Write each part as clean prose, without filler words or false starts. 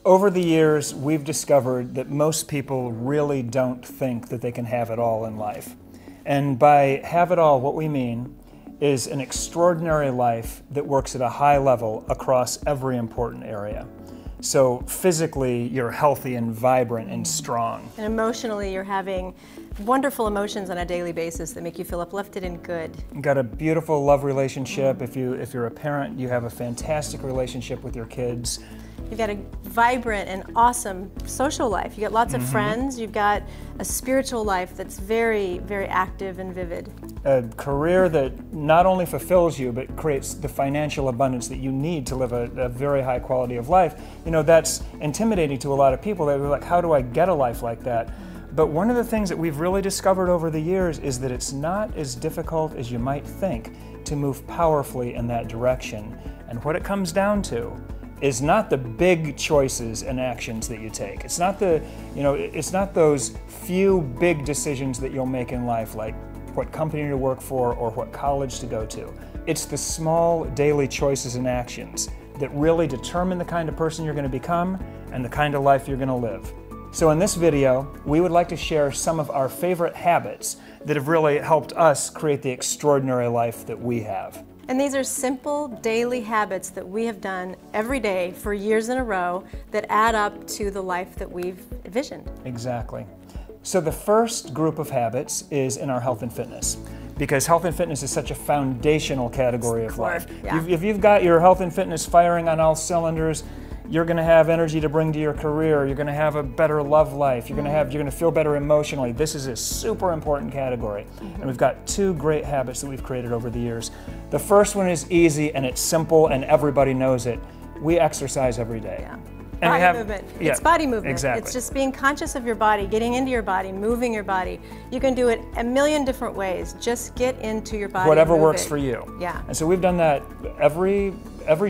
Over the years, we've discovered that most people really don't think that they can have it all in life. And by have it all, what we mean is an extraordinary life that works at a high level across every important area. So physically, you're healthy and vibrant and strong. And emotionally, you're having wonderful emotions on a daily basis that make you feel uplifted and good. You've got a beautiful love relationship. If you're a parent, you have a fantastic relationship with your kids. You've got a vibrant and awesome social life. You've got lots of friends. You've got a spiritual life that's very, very active and vivid. A career that not only fulfills you, but creates the financial abundance that you need to live a very high quality of life. You know, that's intimidating to a lot of people. They're like, how do I get a life like that? But one of the things that we've really discovered over the years is that it's not as difficult as you might think to move powerfully in that direction. And what it comes down to is not the big choices and actions that you take. It's not it's not those few big decisions that you'll make in life, like what company to work for or what college to go to. It's the small daily choices and actions that really determine the kind of person you're going to become and the kind of life you're going to live. So in this video, we would like to share some of our favorite habits that have really helped us create the extraordinary life that we have. And these are simple daily habits that we have done every day for years in a row that add up to the life that we've envisioned. Exactly. So the first group of habits is in our health and fitness, because health and fitness is such a foundational category of life. Yeah. If you've got your health and fitness firing on all cylinders, you're going to have energy to bring to your career. You're going to have a better love life. You're going to feel better emotionally. This is a super important category. And we've got two great habits that we've created over the years. The first one is easy and it's simple and everybody knows it. We exercise every day. Yeah. And body movement. Yeah, it's body movement. Exactly. It's just being conscious of your body, getting into your body, moving your body. You can do it a million different ways. Just get into your body. Whatever works for you. Yeah. And so we've done that every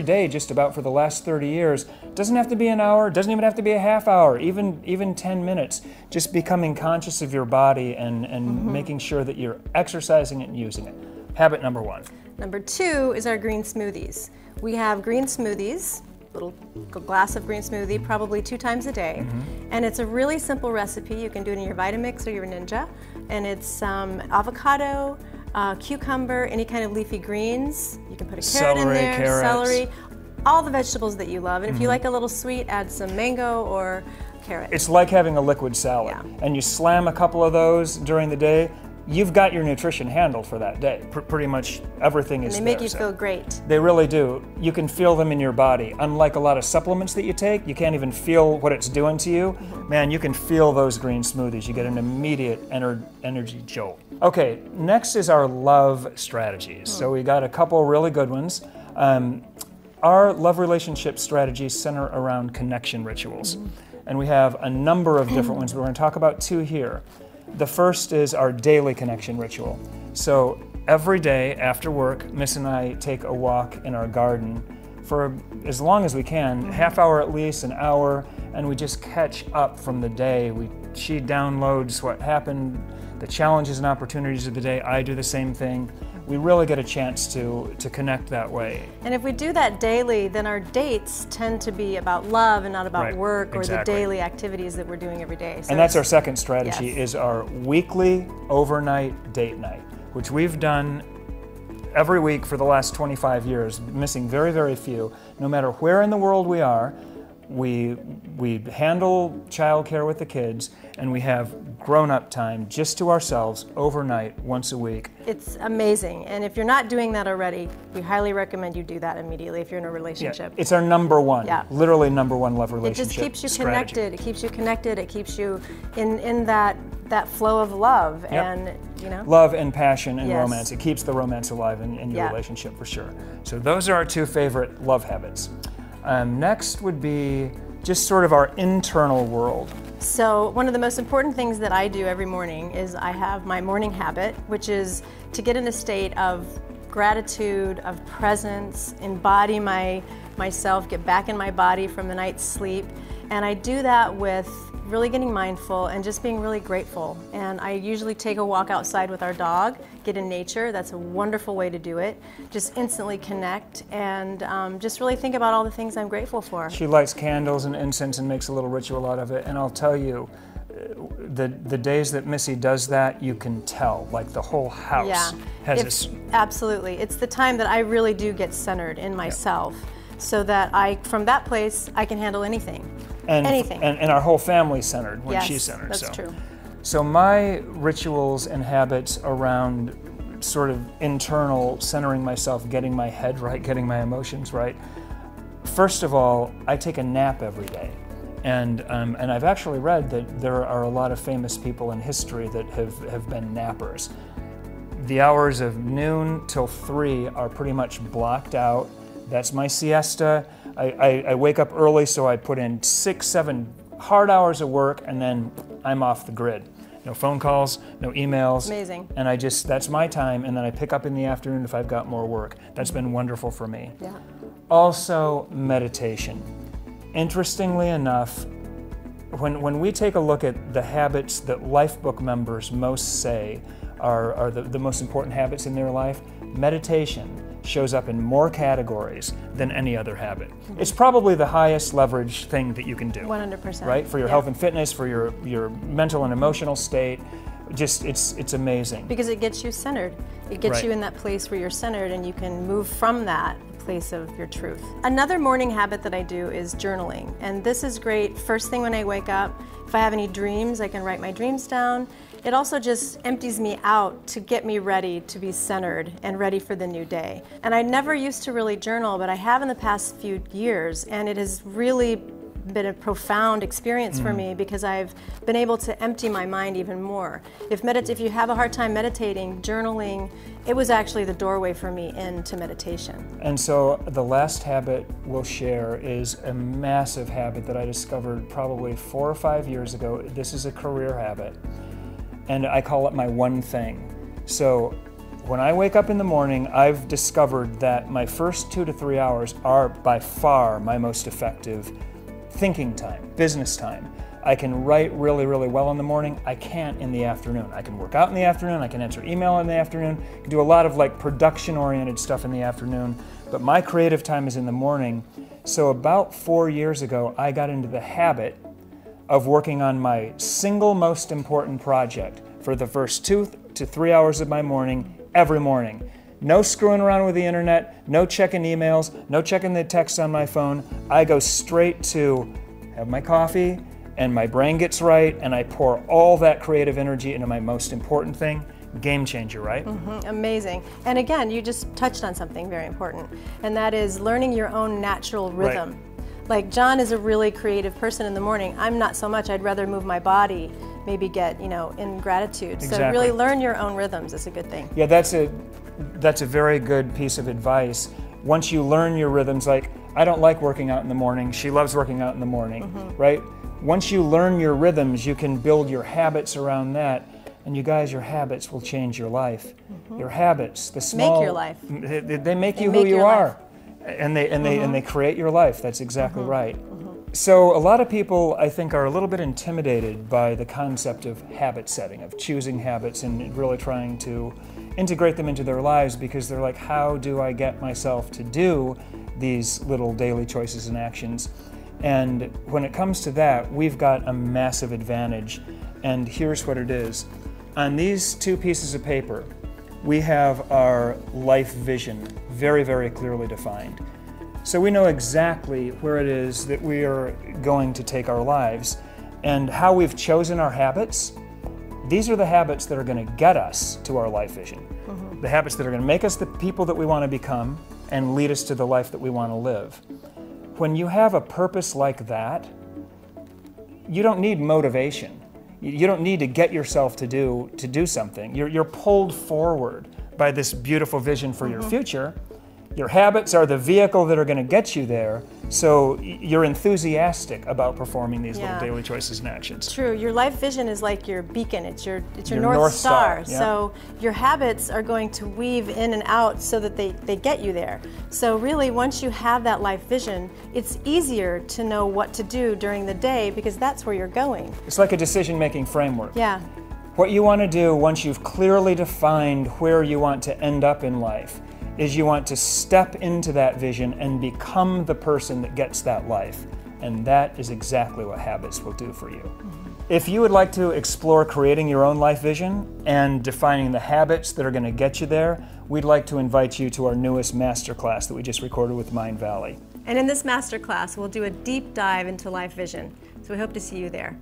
day just about for the last 30 years. It doesn't have to be an hour, it doesn't even have to be a half hour, even 10 minutes. Just becoming conscious of your body and making sure that you're exercising it and using it. Habit number one. Number two is our green smoothies. We have green smoothies, little glass of green smoothie, probably 2 times a day. And it's a really simple recipe. You can do it in your Vitamix or your Ninja. And it's avocado, cucumber, any kind of leafy greens. You can put a carrot in there, carrots. celery, all the vegetables that you love. And if you like a little sweet, add some mango or carrot. It's like having a liquid salad. Yeah. And you slam a couple of those during the day, you've got your nutrition handled for that day. Pretty much everything is there. And they make you feel great. They really do. You can feel them in your body. Unlike a lot of supplements that you take, you can't even feel what it's doing to you. Man, you can feel those green smoothies. You get an immediate energy jolt. Okay, next is our love strategies. So we got a couple really good ones. Our love relationship strategies center around connection rituals. And we have a number of different ones. We're going to talk about 2 here. The first is our daily connection ritual. So every day after work, Miss and I take a walk in our garden for as long as we can, half hour at least, an hour, and we just catch up from the day. She downloads what happened, the challenges and opportunities of the day. I do the same thing. We really get a chance to connect that way. And if we do that daily, then our dates tend to be about love and not about work or the daily activities that we're doing every day. So and that's our second strategy, is our weekly overnight date night, which we've done every week for the last 25 years, missing very, very few. No matter where in the world we are, we handle childcare with the kids, and we have grown-up time just to ourselves overnight once a week. It's amazing, and if you're not doing that already, we highly recommend you do that immediately if you're in a relationship. Yeah, it's our number one, literally number one love relationship. It just keeps you connected. It keeps you connected. It keeps you in that flow of love and love and passion and romance. It keeps the romance alive in your relationship for sure. So those are our 2 favorite love habits. Next would be just sort of our internal world. So one of the most important things that I do every morning is I have my morning habit, which is to get in a state of gratitude, of presence, embody myself, get back in my body from the night's sleep. And I do that with really getting mindful and just being really grateful. And I usually take a walk outside with our dog, get in nature. That's a wonderful way to do it. Just instantly connect and just really think about all the things I'm grateful for. She lights candles and incense and makes a little ritual out of it. And I'll tell you, the days that Missy does that, you can tell, like the whole house has this. Absolutely. It's the time that I really do get centered in myself, so that from that place, I can handle anything. Anything. And our whole family's centered when she's centered. That's true. So my rituals and habits around sort of internal centering myself, getting my head right, getting my emotions right. First of all, I take a nap every day. And I've actually read that there are a lot of famous people in history that have been nappers. The hours of noon till 3 are pretty much blocked out. That's my siesta. I wake up early, so I put in 6, 7 hard hours of work, and then I'm off the grid. No phone calls, no emails. Amazing. And that's my time, and then I pick up in the afternoon if I've got more work. That's been wonderful for me. Yeah. Also, meditation. Interestingly enough, when we take a look at the habits that Lifebook members most say are the most important habits in their life, meditation shows up in more categories than any other habit. It's probably the highest leverage thing that you can do. 100%. Right? For your health and fitness, for your mental and emotional state. Just, it's amazing. Because it gets you centered. It gets you in that place where you're centered, and you can move from that place of your truth. Another morning habit that I do is journaling. And this is great first thing when I wake up. If I have any dreams, I can write my dreams down. It also just empties me out to get me ready to be centered and ready for the new day. And I never used to really journal, but I have in the past few years, and it has really been a profound experience for me, because I've been able to empty my mind even more. If you have a hard time meditating, journaling, it was actually the doorway for me into meditation. And so the last habit we'll share is a massive habit that I discovered probably 4 or 5 years ago. This is a career habit, and I call it my one thing. So when I wake up in the morning, I've discovered that my first 2 to 3 hours are by far my most effective thinking time, business time. I can write really, really well in the morning. I can't in the afternoon. I can work out in the afternoon. I can answer email in the afternoon. I can do a lot of like production-oriented stuff in the afternoon. But my creative time is in the morning. So about 4 years ago, I got into the habit of working on my single most important project for the first 2 to 3 hours of my morning, every morning. No screwing around with the internet, no checking emails, no checking the text on my phone. I go straight to have my coffee, and my brain gets right, and I pour all that creative energy into my most important thing. Game changer, right? Amazing. And again, you just touched on something very important, and that is learning your own natural rhythm. Right. Like John is a really creative person in the morning. I'm not so much. I'd rather move my body, maybe get, in gratitude. Exactly. So really learn your own rhythms is a good thing. Yeah, that's a very good piece of advice. Once you learn your rhythms, like I don't like working out in the morning. She loves working out in the morning, right? Once you learn your rhythms, you can build your habits around that. And you guys, your habits will change your life. Your habits, the small, make your life. They make you who you are, and they create your life. That's exactly right. So a lot of people, I think, are a little bit intimidated by the concept of habit setting, of choosing habits and really trying to integrate them into their lives, because they're like, how do I get myself to do these little daily choices and actions? And when it comes to that, we've got a massive advantage. And here's what it is. On these 2 pieces of paper, we have our life vision very, very clearly defined. So we know exactly where it is that we are going to take our lives, and how we've chosen our habits. These are the habits that are going to get us to our life vision. The habits that are going to make us the people that we want to become and lead us to the life that we want to live. When you have a purpose like that, you don't need motivation. You don't need to get yourself to do something. You're pulled forward by this beautiful vision for your future. Your habits are the vehicle that are going to get you there, so you're enthusiastic about performing these little daily choices and actions. True. Your life vision is like your beacon. It's your North Star. Yeah. So your habits are going to weave in and out so that they get you there. So really, once you have that life vision, it's easier to know what to do during the day because that's where you're going. It's like a decision-making framework. Yeah. What you want to do once you've clearly defined where you want to end up in life is you want to step into that vision and become the person that gets that life. And that is exactly what habits will do for you. If you would like to explore creating your own life vision and defining the habits that are going to get you there, we'd like to invite you to our newest masterclass that we just recorded with Mindvalley. And in this masterclass, we'll do a deep dive into life vision. So we hope to see you there.